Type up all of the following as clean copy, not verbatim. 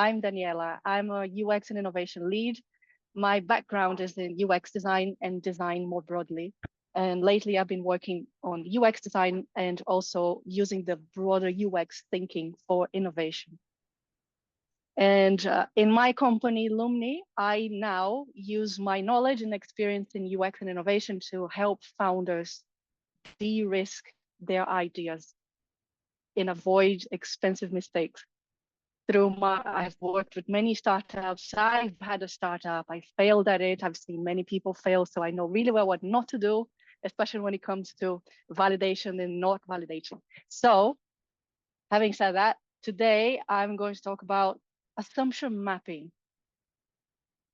I'm Daniela. I'm a UX and innovation lead. My background is in UX design and design more broadly. And lately I've been working on UX design and also using the broader UX thinking for innovation. And in my company, Lumni, I now use my knowledge and experience in UX and innovation to help founders de-risk their ideas and avoid expensive mistakes. I've worked with many startups. I've had a startup. I failed at it. I've seen many people fail. So I know really well what not to do, especially when it comes to validation and not validation. So having said that, today I'm going to talk about assumption mapping.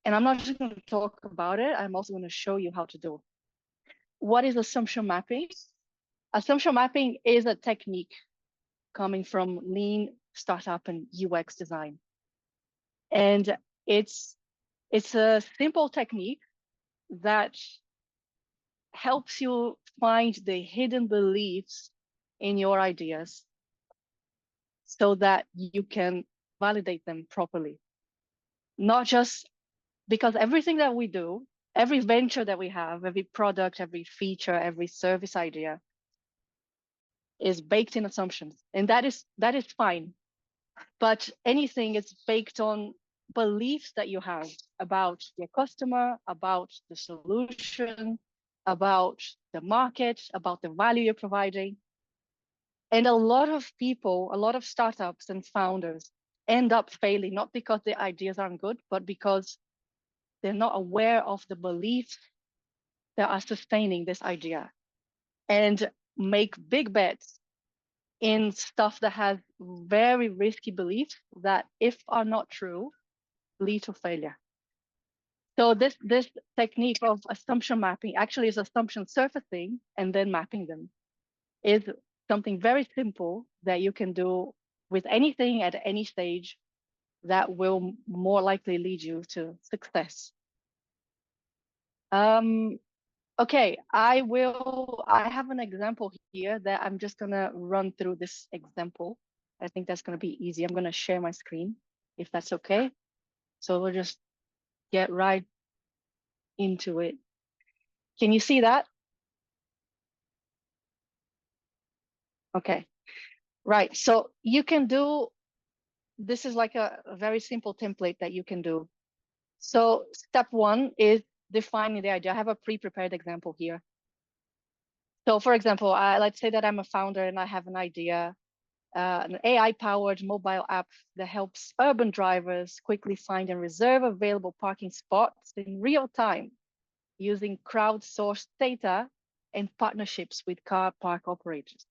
And I'm not just going to talk about it. I'm also going to show you how to do it. What is assumption mapping? Assumption mapping is a technique coming from lean startup and UX design. And it's a simple technique that helps you find the hidden beliefs in your ideas so that you can validate them properly. Not just because everything that we do, every venture that we have, every product, every feature, every service idea is baked in assumptions. And that is fine. But anything is baked on beliefs that you have about your customer, about the solution, about the market, about the value you're providing. And a lot of people, a lot of startups and founders end up failing, not because their ideas aren't good, but because they're not aware of the beliefs that are sustaining this idea, and make big bets in stuff that has very risky beliefs that, if are not true, lead to failure. So this technique of assumption mapping actually is assumption surfacing and then mapping them. Is something very simple that you can do with anything at any stage that will more likely lead you to success. Okay, I have an example here that I'm just gonna run through this example. I think that's gonna be easy. I'm gonna share my screen if that's okay. So we'll just get right into it. Can you see that? Okay, right. So you can do, this is like a very simple template that you can do. So step one is defining the idea. I have a pre-prepared example here. So for example, let's say that I'm a founder and I have an idea, an AI-powered mobile app that helps urban drivers quickly find and reserve available parking spots in real time using crowdsourced data and partnerships with car park operators.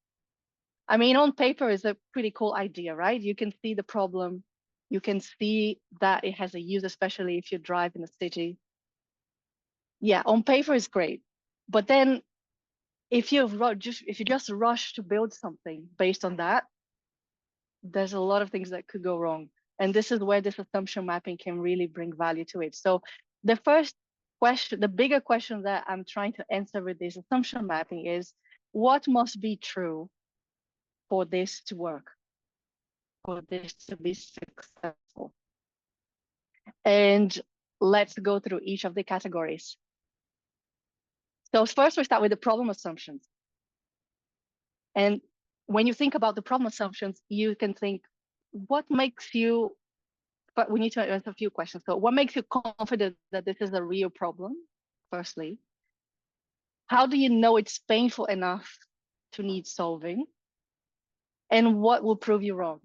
I mean, on paper is a pretty cool idea, right? You can see the problem. You can see that it has a use, especially if you drive in a city. Yeah, on paper is great. But then if you just rush to build something based on that, there's a lot of things that could go wrong. And this is where this assumption mapping can really bring value to it. So the first question, the bigger question that I'm trying to answer with this assumption mapping is, what must be true for this to work, for this to be successful? And let's go through each of the categories. So first we start with the problem assumptions. And when you think about the problem assumptions, you can think, what makes you, but we need to answer a few questions. So what makes you confident that this is a real problem, firstly? How do you know it's painful enough to need solving? And what will prove you wrong?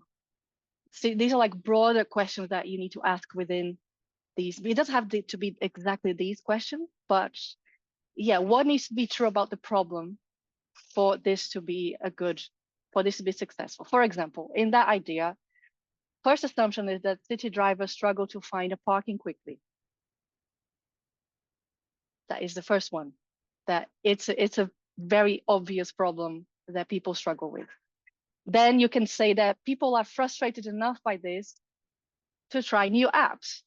See, these are like broader questions that you need to ask within these. It doesn't have to be exactly these questions, but yeah, what needs to be true about the problem for this to be successful? For example, in that idea, first assumption is that city drivers struggle to find a parking quickly. That is the first one, that it's a very obvious problem that people struggle with. Then you can say that people are frustrated enough by this to try new apps.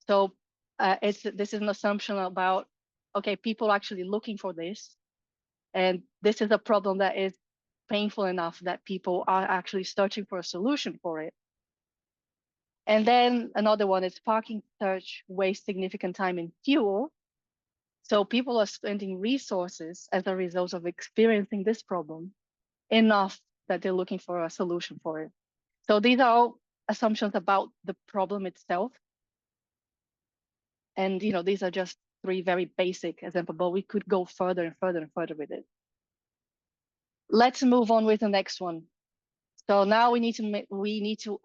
So this is an assumption about, okay, people are actually looking for this, and this is a problem that is painful enough that people are actually searching for a solution for it. And then another one is parking search wastes significant time and fuel. So people are spending resources as a result of experiencing this problem enough that they're looking for a solution for it. So these are all assumptions about the problem itself. And these are just three very basic examples, but we could go further and further and further with it. Let's move on with the next one. So now we need to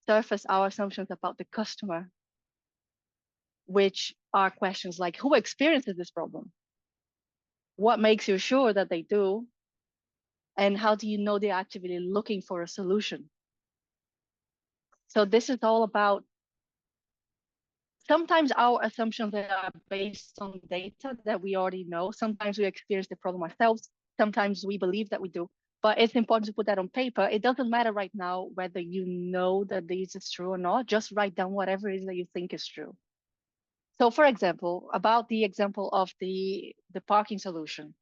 surface our assumptions about the customer, which are questions like who experiences this problem? What makes you sure that they do? And how do you know they're actively looking for a solution? So this is all about, sometimes our assumptions are based on data that we already know. Sometimes we experience the problem ourselves. Sometimes we believe that we do. But it's important to put that on paper. It doesn't matter right now whether you know that this is true or not. Just write down whatever it is that you think is true. So for example, about the example of the parking solution,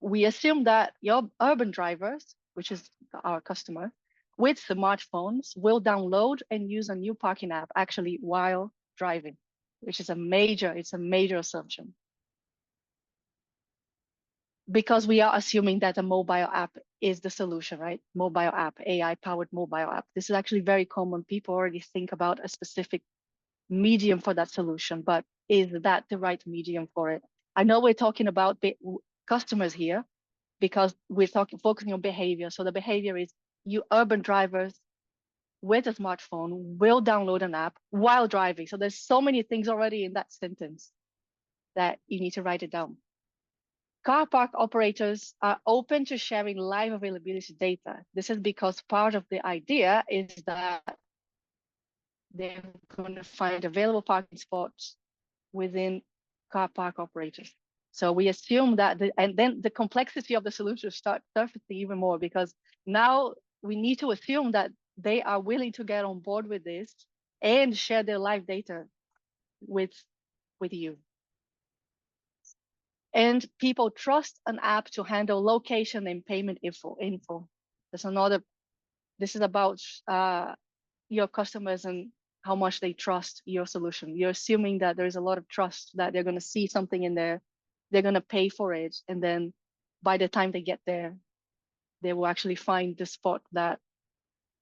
we assume that your urban drivers, which is our customer, with smartphones will download and use a new parking app actually while driving, which is it's a major assumption. Because we are assuming that a mobile app is the solution, right? Mobile app, AI-powered mobile app. This is actually very common. People already think about a specific medium for that solution, but is that the right medium for it? I know we're talking about customers here because we're focusing on behavior. So the behavior is you urban drivers with a smartphone will download an app while driving. So there's so many things already in that sentence that you need to write it down. Car park operators are open to sharing live availability data. This is because part of the idea is that they're going to find available parking spots within car park operators. So we assume that, and then the complexity of the solution starts surfacing even more because now we need to assume that they are willing to get on board with this and share their live data with you. And people trust an app to handle location and payment info. This is about your customers and how much they trust your solution. You're assuming that there's a lot of trust that they're going to see something in there, they're going to pay for it, and then by the time they get there, they will actually find the spot that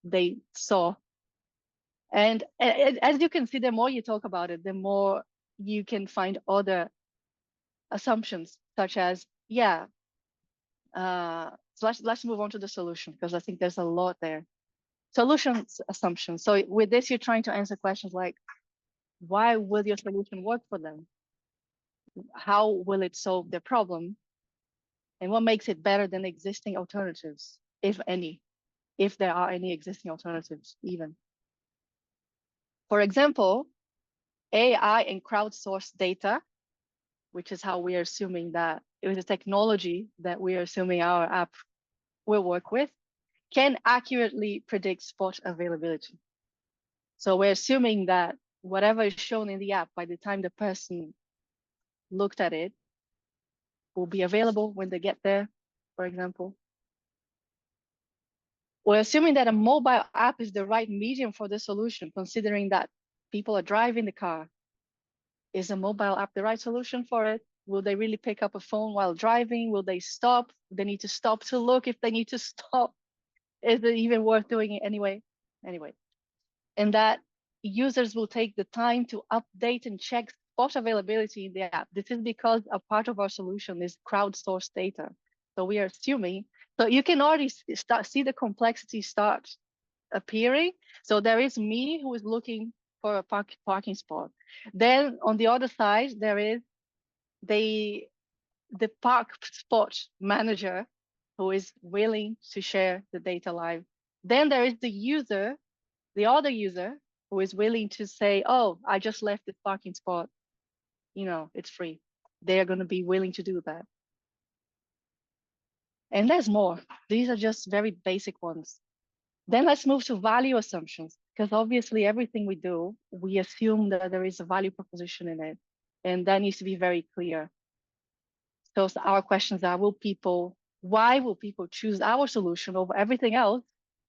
they saw. And as you can see, the more you talk about it, the more you can find other assumptions, such as, yeah, so let's move on to the solution because I think there's a lot there. Solutions assumptions. So with this, you're trying to answer questions like, why will your solution work for them? How will it solve their problem? And what makes it better than existing alternatives, if any, if there are any existing alternatives even? For example, AI and crowdsourced data, which is how we are assuming that it was a technology that we are assuming our app will work with, can accurately predict spot availability. So we're assuming that whatever is shown in the app by the time the person looked at it will be available when they get there, for example. We're assuming that a mobile app is the right medium for the solution, considering that people are driving the car. Is a mobile app the right solution for it? Will they really pick up a phone while driving? Will they stop? They need to stop to look if they need to stop. Is it even worth doing it anyway? Anyway, and that users will take the time to update and check spot availability in the app. This is because a part of our solution is crowdsourced data. So we are assuming, so you can already see the complexity start appearing. So there is me who is looking for a parking spot. Then on the other side, there is the park spot manager who is willing to share the data live. Then there is the other user who is willing to say, oh, I just left this parking spot, it's free. They're going to be willing to do that. And there's more. These are just very basic ones. Then let's move to value assumptions, because obviously everything we do, we assume that there is a value proposition in it. And that needs to be very clear. So our questions are, why will people choose our solution over everything else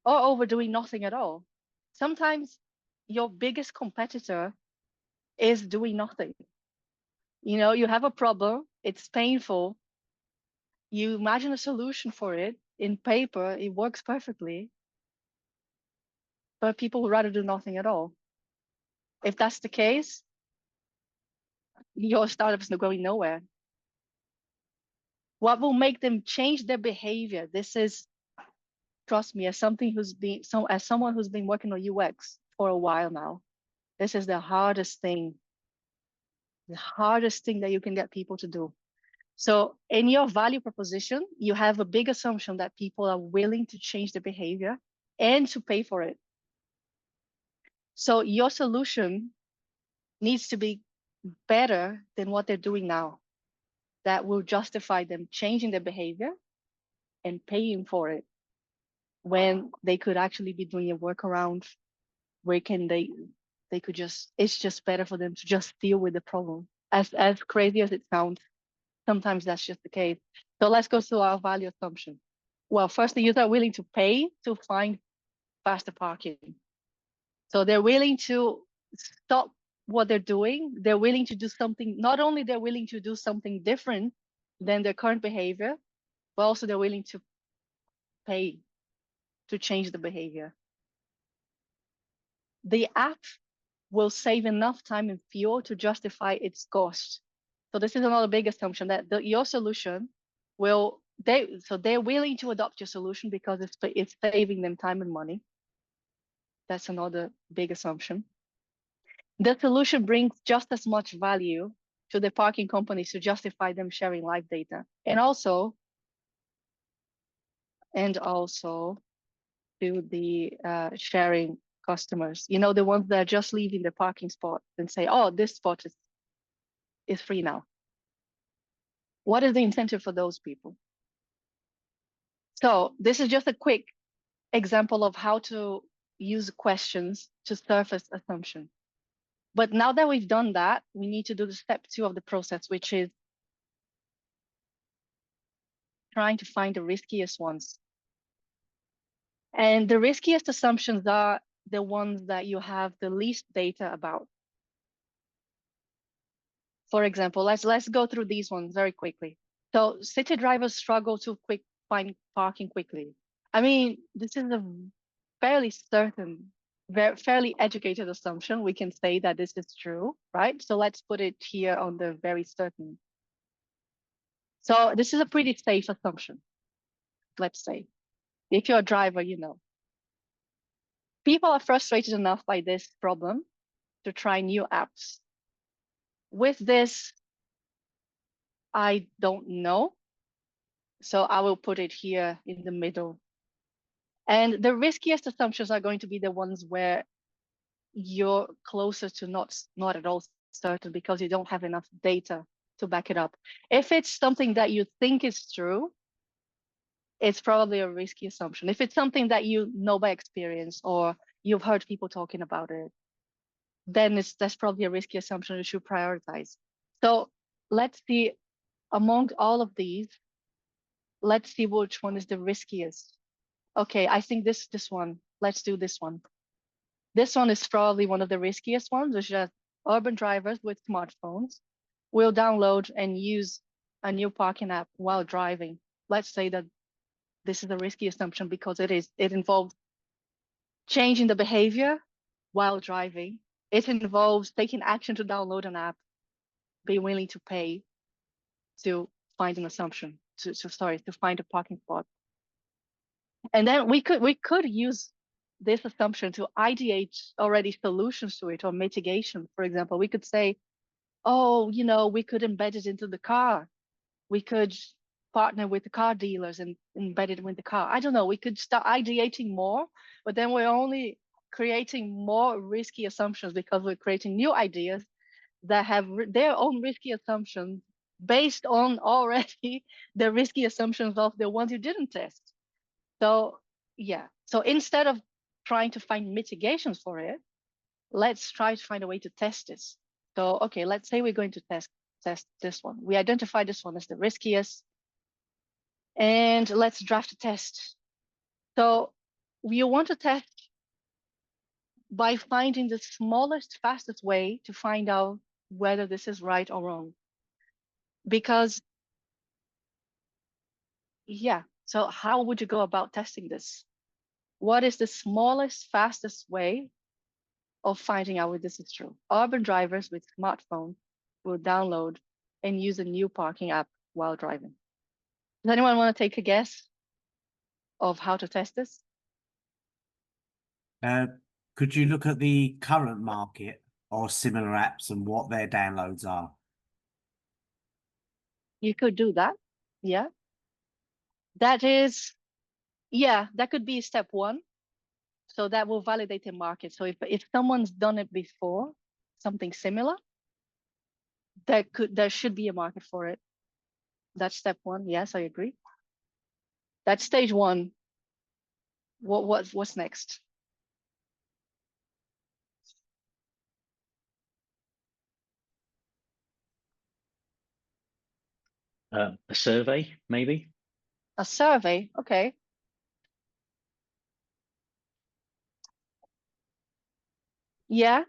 or over doing nothing at all? Sometimes your biggest competitor is doing nothing. You have a problem, it's painful. You imagine a solution for it in paper, it works perfectly, but people would rather do nothing at all. If that's the case, your startup is not going nowhere. What will make them change their behavior? This is, trust me, as someone who's been working on UX for a while now, this is the hardest thing that you can get people to do. So in your value proposition, you have a big assumption that people are willing to change their behavior and to pay for it. So your solution needs to be better than what they're doing now. That will justify them changing their behavior and paying for it when they could actually be doing a workaround where they could just, it's just better for them to just deal with the problem. As crazy as it sounds, sometimes that's just the case. So let's go to our value assumption. Well, first, the user are willing to pay to find faster parking. So they're willing to stop what they're doing. They're willing to do something, not only they're willing to do something different than their current behavior, but also they're willing to pay to change the behavior. The app will save enough time and fuel to justify its cost. So this is another big assumption that your solution will, they're willing to adopt your solution because it's saving them time and money. That's another big assumption. The solution brings just as much value to the parking companies to justify them sharing live data. And also to the sharing customers, the ones that are just leaving the parking spot and say, oh, this spot is free now. What is the incentive for those people? So this is just a quick example of how to use questions to surface assumption. But now that we've done that, we need to do the step 2 of the process, which is trying to find the riskiest ones. And the riskiest assumptions are the ones that you have the least data about. For example, let's go through these ones very quickly. So city drivers struggle to find parking quickly. I mean, this is a fairly certain, fairly educated assumption. We can say that this is true, right? So let's put it here on the very certain. So this is a pretty safe assumption, let's say. If you're a driver, People are frustrated enough by this problem to try new apps. With this, I don't know. So I will put it here in the middle. And the riskiest assumptions are going to be the ones where you're closer to not at all certain because you don't have enough data to back it up. If it's something that you think is true, it's probably a risky assumption. If it's something that you know by experience or you've heard people talking about it, then that's probably a risky assumption you should prioritize. So let's see, among all of these, let's see which one is the riskiest. Okay, I think this one, let's do this one. This one is probably one of the riskiest ones, which is urban drivers with smartphones will download and use a new parking app while driving. Let's say that this is a risky assumption because it involves changing the behavior while driving. It involves taking action to download an app, be willing to pay to find an assumption, to find a parking spot. And then we could use this assumption to ideate already solutions to it or mitigation. For example, we could say, oh, we could embed it into the car. We could partner with the car dealers and embed it with the car. I don't know. We could start ideating more, but then we're only creating more risky assumptions because we're creating new ideas that have their own risky assumptions based on already the risky assumptions of the ones you didn't test. So yeah, so instead of trying to find mitigations for it, let's try to find a way to test this. So, okay, let's say we're going to test this one. We identify this one as the riskiest, and let's draft a test. So we want to test by finding the smallest, fastest way to find out whether this is right or wrong. Because, yeah, so how would you go about testing this? What is the smallest, fastest way of finding out if this is true? Urban drivers with smartphones will download and use a new parking app while driving. Does anyone want to take a guess of how to test this? Could you look at the current market or similar apps and what their downloads are? You could do that. Yeah. That could be step one. So that will validate the market. So if someone's done it before, something similar, there should be a market for it. That's step one. Yes, I agree. That's stage one. What's next? A survey, maybe. A survey. Okay. Yeah,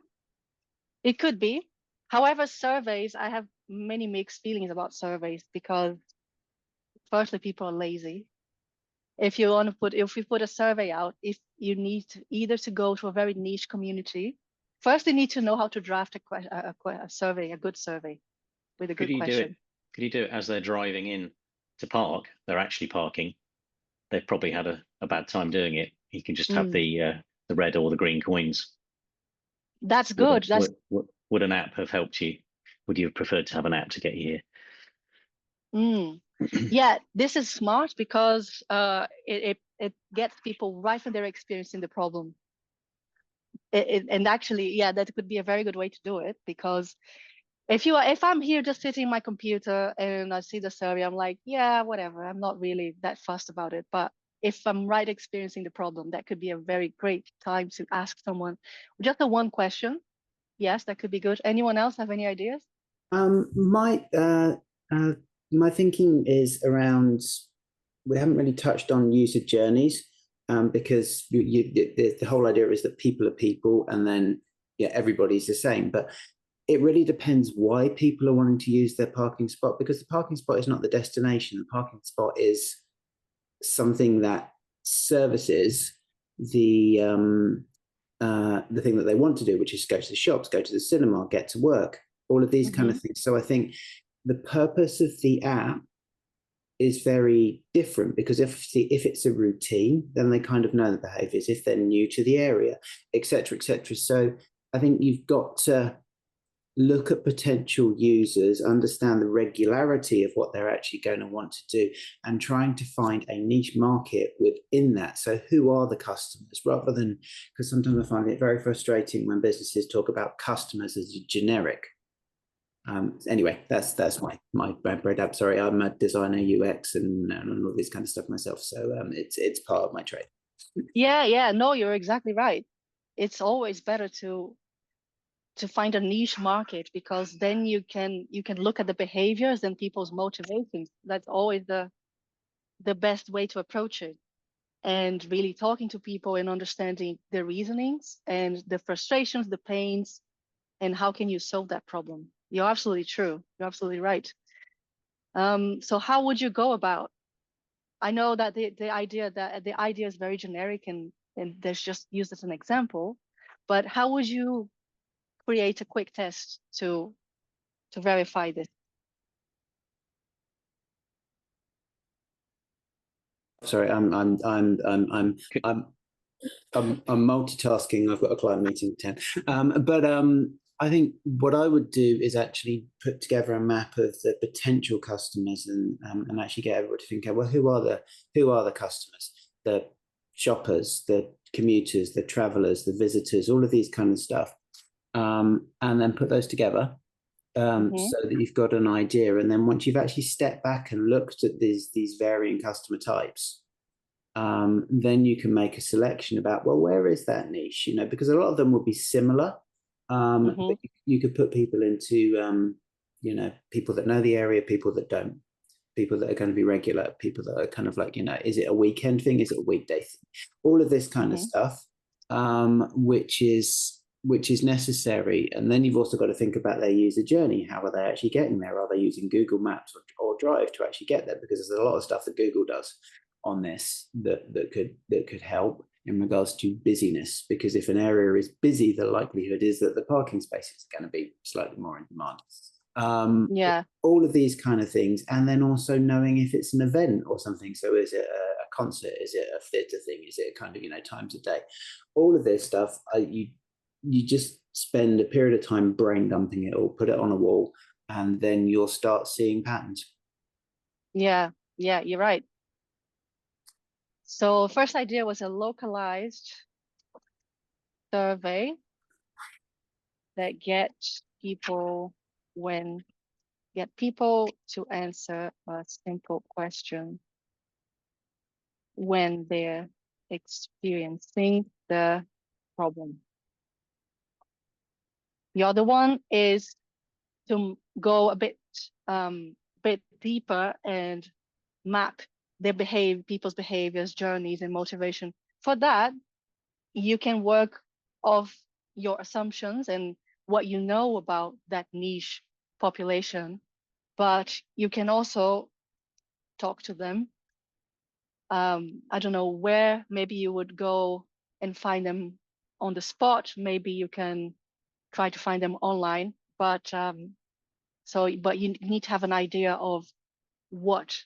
it could be. However, surveys, I have many mixed feelings about surveys because firstly, people are lazy. If you put a survey out, if you need to either to go to a very niche community, first you need to know how to draft a survey, a good survey with a good question. Could you do it as they're driving in to park? They're actually parking. They've probably had a bad time doing it. You can just have the red or the green coins. That's good. Would an app have helped you? Would you have preferred to have an app to get you here? Yeah, this is smart because it gets people right when they're experiencing the problem. And actually, yeah, that could be a very good way to do it, because if I'm here just sitting in my computer and I see the survey, I'm like, yeah, whatever. I'm not really that fussed about it. But if I'm right experiencing the problem, that could be a very great time to ask someone just a one question. Yes, that could be good. Anyone else have any ideas? My thinking is around, we haven't really touched on user journeys, because the whole idea is that people are people, and then everybody's the same. But it really depends why people are wanting to use their parking spot, because the parking spot is not the destination. The parking spot is something that services the thing that they want to do, which is go to the shops, go to the cinema, get to work, all of these kind of things. So I think the purpose of the app is very different, because if it's a routine, then they kind of know the behaviors. If they're new to the area, etc., etc. So I think you've got to look at potential users, understand the regularity of what they're actually going to want to do, and trying to find a niche market within that. So who are the customers, rather than, because sometimes I find it very frustrating when businesses talk about customers as a generic. Anyway, that's my bread up. Sorry, I'm a designer, UX, and all this kind of stuff myself. So it's part of my trade. Yeah, no, you're exactly right. It's always better to find a niche market, because then you can look at the behaviors and people's motivations. That's always the best way to approach it, and really talking to people and understanding their reasonings and the frustrations, the pains, and how can you solve that problem. You're absolutely true. You're absolutely right. So how would you go about? I know that the idea is very generic and there's just used as an example, but how would you create a quick test to verify this? Sorry, I'm multitasking. I've got a client meeting at 10. But I think what I would do is actually put together a map of the potential customers, and actually get everybody to think, well, who are the customers? The shoppers, the commuters, the travelers, the visitors, all of these kind of stuff, and then put those together. So that you've got an idea, and then once you've actually stepped back and looked at these varying customer types, then you can make a selection about, well, where is that niche? Because a lot of them will be similar. But you could put people into, people that know the area, people that don't, people that are going to be regular, people that are kind of like, is it a weekend thing? Is it a weekday thing? All of this kind of stuff. which is necessary. And then you've also got to think about their user journey. How are they actually getting there? Are they using Google Maps or Drive to actually get there? Because there's a lot of stuff that Google does on this that could help in regards to busyness. Because if an area is busy, the likelihood is that the parking spaces are going to be slightly more in demand. Yeah. All of these kind of things, and then also knowing if it's an event or something. So is it a concert? Is it a theatre thing? Is it kind of, you know, times a day? All of this stuff, you just spend a period of time brain dumping it all, put it on a wall, and then you'll start seeing patterns. Yeah, you're right. So first idea was a localized survey that get people to answer a simple question when they're experiencing the problem. The other one is to go a bit deeper and map people's behaviors, journeys, and motivation. For that, you can work off your assumptions and what you know about that niche population, but you can also talk to them. I don't know where, maybe you would go and find them on the spot. Maybe you can try to find them online, but you need to have an idea of what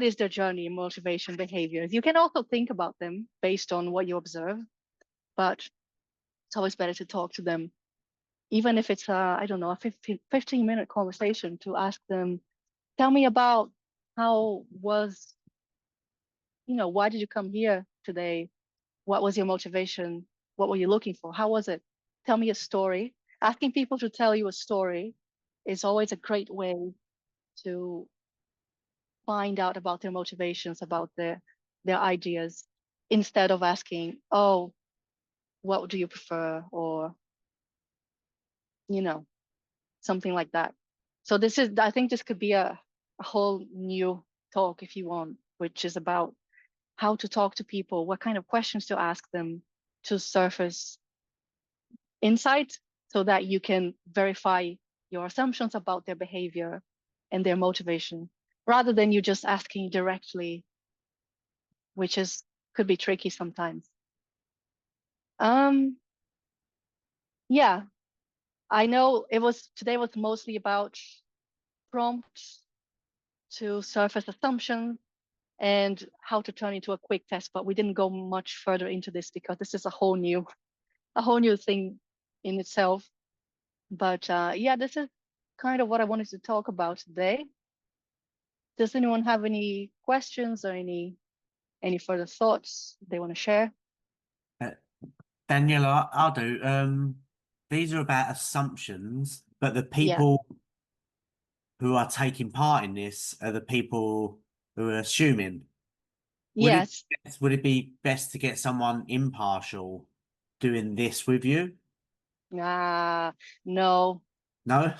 is their journey, motivation, behaviors. You can also think about them based on what you observe, but it's always better to talk to them, even if it's I don't know, a 15-minute conversation, to ask them, tell me about how was, why did you come here today? What was your motivation? What were you looking for? How was it? Tell me a story. Asking people to tell you a story is always a great way to find out about their motivations, about their ideas, instead of asking, oh, what do you prefer? Or, something like that. So I think this could be a whole new talk if you want, which is about how to talk to people, what kind of questions to ask them to surface insight so that you can verify your assumptions about their behavior and their motivation, rather than you just asking directly, which could be tricky sometimes. Yeah, I know today was mostly about prompts to surface assumptions and how to turn into a quick test, but we didn't go much further into this because this is a whole new thing in itself. But yeah, this is kind of what I wanted to talk about today. Does anyone have any questions or any further thoughts they want to share? Daniela, I'll do. These are about assumptions, but the Yeah. people who are taking part in this are the people who are assuming. Yes. Would it be best to get someone impartial doing this with you? No. No?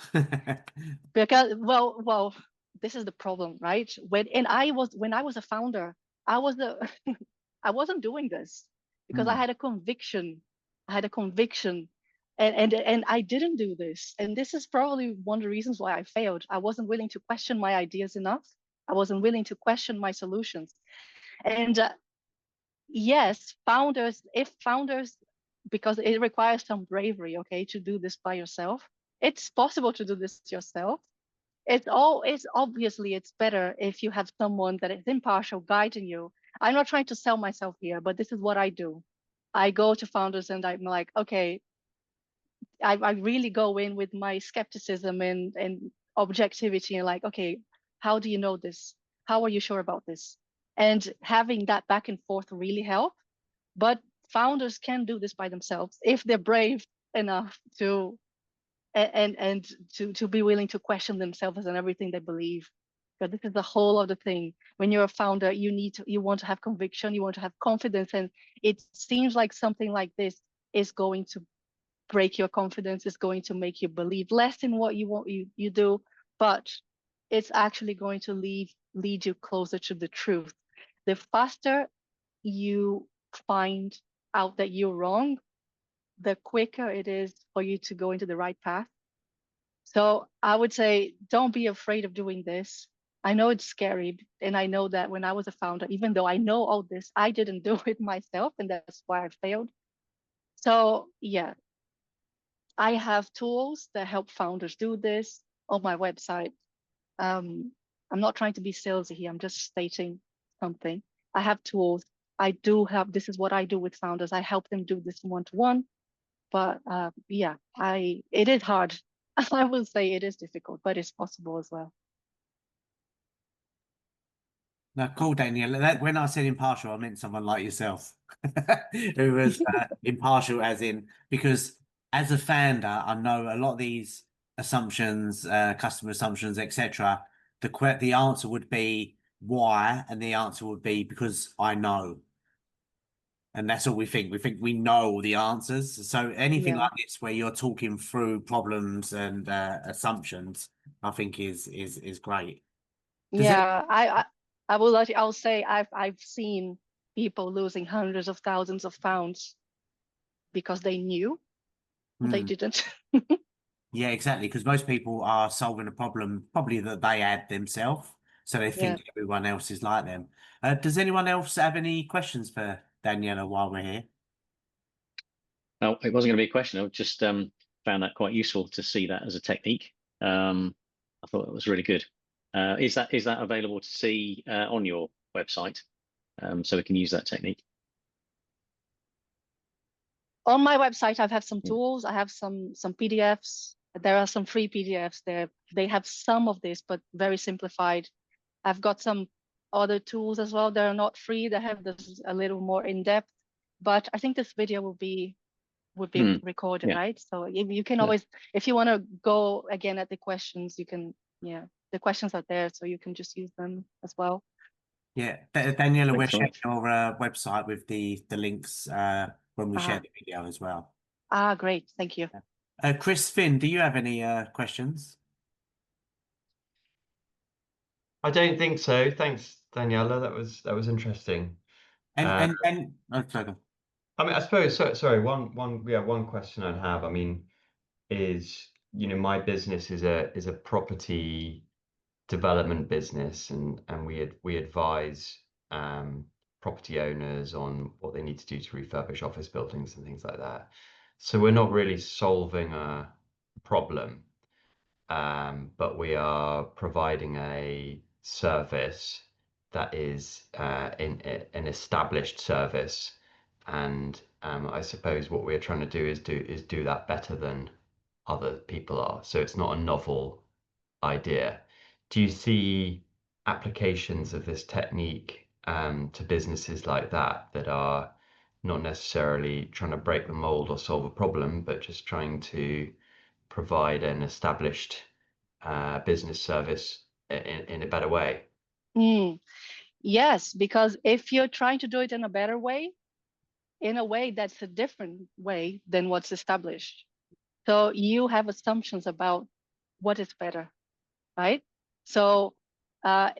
Because well, this is the problem, right? When I was a founder, I wasn't doing this because I had a conviction. And I didn't do this. And this is probably one of the reasons why I failed. I wasn't willing to question my ideas enough. I wasn't willing to question my solutions. And yes, if founders, because it requires some bravery, okay, to do this by yourself. It's possible to do this yourself. It's better if you have someone that is impartial guiding you. I'm not trying to sell myself here, but this is what I do. I go to founders and I'm like, okay, I really go in with my skepticism and objectivity and like, okay, how do you know this? How are you sure about this? And having that back and forth really help. But founders can do this by themselves if they're brave enough to to be willing to question themselves and everything they believe. Because this is the whole of the thing. When you're a founder, you want to have conviction, you want to have confidence, and it seems like something like this is going to break your confidence, is going to make you believe less in what you do, but it's actually going to lead you closer to the truth. The faster you find out that you're wrong, the quicker it is for you to go into the right path. So I would say, don't be afraid of doing this. I know it's scary. And I know that when I was a founder, even though I know all this, I didn't do it myself. And that's why I failed. So yeah, I have tools that help founders do this on my website. I'm not trying to be salesy here. I'm just stating something. I have tools. I do have, this is what I do with founders. I help them do this one-to-one. But yeah, it is hard. I will say it is difficult, but it's possible as well. No, cool, Daniel. When I said impartial, I meant someone like yourself, who was impartial, as in, because as a founder, I know a lot of these assumptions, customer assumptions, etc. The answer would be why, and the answer would be because I know, and that's all we think. We think we know all the answers. So anything Yeah. like this, where you're talking through problems and assumptions, I think is great. Does it? Yeah, I will I'll say I've seen people losing hundreds of thousands of pounds because they knew, but they Hmm. didn't. Yeah, exactly. Because most people are solving a problem probably that they had themselves. So they Yeah. think everyone else is like them. Does anyone else have any questions for Daniela while we're here? No, it wasn't going to be a question. I just found that quite useful to see that as a technique. I thought it was really good. Is that available to see on your website, so we can use that technique? On my website, I have some Yeah. tools. I have some PDFs. There are some free PDFs there. They have some of this, but very simplified. I've got some other tools as well that are not free. That have this a little more in depth. But I think this video will be recorded, Yeah. right? So you can Yeah. always, if you want to go again at the questions, you can. Yeah, the questions are there, so you can just use them as well. Yeah, Daniela, we're Thanks very sharing much. your website with the links when we share the video as well. Great, thank you. Chris Finn, do you have any questions? I don't think so. Thanks, Daniela. That was interesting. Oh, sorry. I mean, I suppose sorry, one question I'd have, I mean, is, my business is a property development business, and we advise property owners on what they need to do to refurbish office buildings and things like that. So we're not really solving a problem, but we are providing a service that is an established service, and I suppose what we're trying to do is do that better than other people are. So it's not a novel idea. Do you see applications of this technique to businesses like that are not necessarily trying to break the mold or solve a problem, but just trying to provide an established business service in a better way? Yes, because if you're trying to do it in a better way, in a way that's a different way than what's established. So you have assumptions about what is better, right? So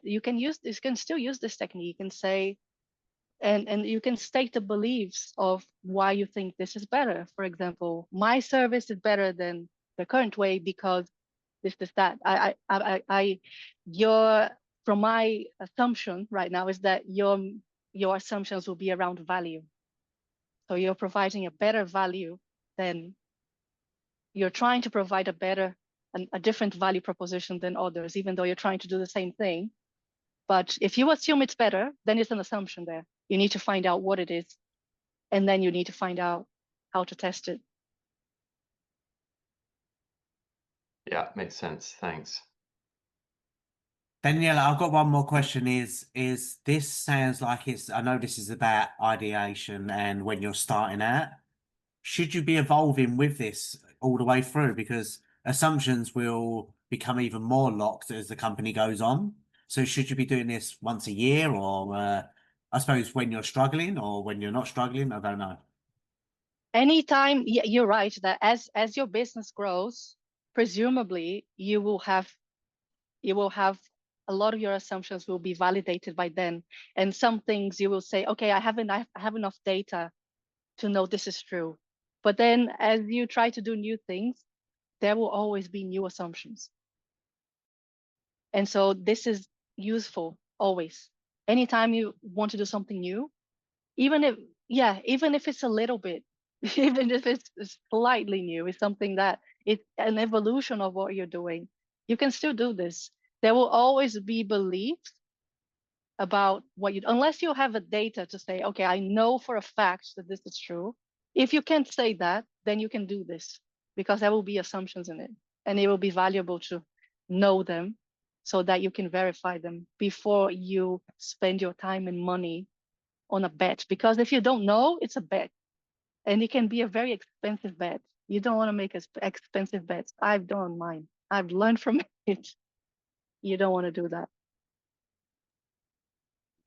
you can still use this technique and say, and you can state the beliefs of why you think this is better. For example, my service is better than the current way because this, that. Your, from my assumption right now is that your assumptions will be around value. So you're providing a better value than, you're trying to provide a different value proposition than others, even though you're trying to do the same thing. But if you assume it's better, then it's an assumption there. You need to find out what it is, and then you need to find out how to test it. Yeah, makes sense. Thanks. Daniela, I've got one more question. Is this sounds like I know this is about ideation and when you're starting out. Should you be evolving with this all the way through? Because assumptions will become even more locked as the company goes on. So should you be doing this once a year, or I suppose when you're struggling or when you're not struggling? I don't know. Anytime, yeah, you're right, that as your business grows, presumably you will have a lot of your assumptions will be validated by then. And some things you will say, okay, I have enough data to know this is true. But then as you try to do new things, there will always be new assumptions. And so this is useful always. Anytime you want to do something new, even if it's a little bit, even if it's slightly new, it's something that it's an evolution of what you're doing. You can still do this. There will always be beliefs about what you, unless you have a data to say, okay, I know for a fact that this is true. If you can't say that, then you can do this, because there will be assumptions in it, and it will be valuable to know them so that you can verify them before you spend your time and money on a bet. Because if you don't know, it's a bet, and it can be a very expensive bet. You don't want to make expensive bets. I've done mine. I've learned from it. You don't want to do that.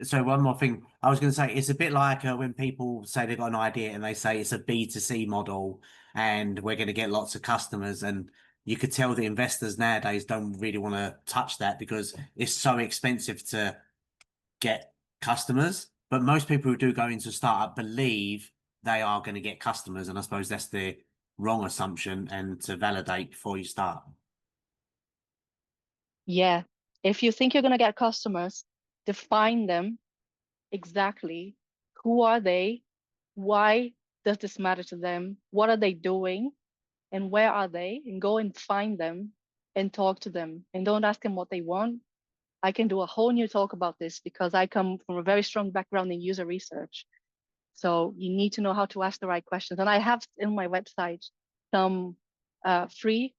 So one more thing, I was going to say, it's a bit like when people say they've got an idea and they say it's a B2C model and we're going to get lots of customers, and you could tell the investors nowadays don't really want to touch that because it's so expensive to get customers. But most people who do go into a startup believe they are going to get customers, and I suppose that's the wrong assumption and to validate before you start. Yeah, if you think you're going to get customers, define them exactly. Who are they? Why does this matter to them? What are they doing? And where are they? And go and find them and talk to them. And don't ask them what they want. I can do a whole new talk about this because I come from a very strong background in user research. So you need to know how to ask the right questions. And I have in my website some free,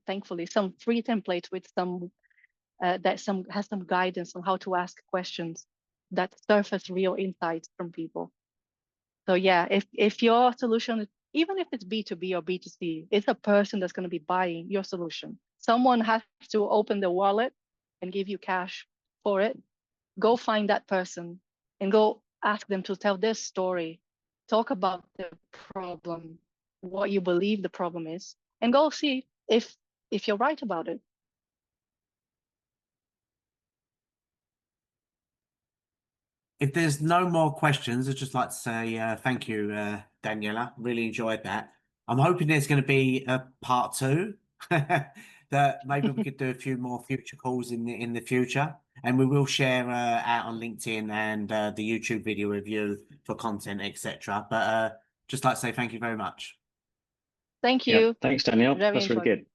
thankfully, some free templates with some has some guidance on how to ask questions that surface real insights from people. So yeah, if your solution, even if it's B2B or B2C, it's a person that's going to be buying your solution. Someone has to open the wallet and give you cash for it. Go find that person and go ask them to tell their story, talk about the problem, what you believe the problem is, and go see if you're right about it. If there's no more questions, I'd just like to say thank you, Daniela. Really enjoyed that. I'm hoping there's going to be a part 2 that maybe we could do a few more future calls in the future, and we will share out on LinkedIn and the YouTube video review for content, etc. But just like to say thank you very much. Thank Yeah, you. thanks, Danielle. Very That's really enjoyable. good.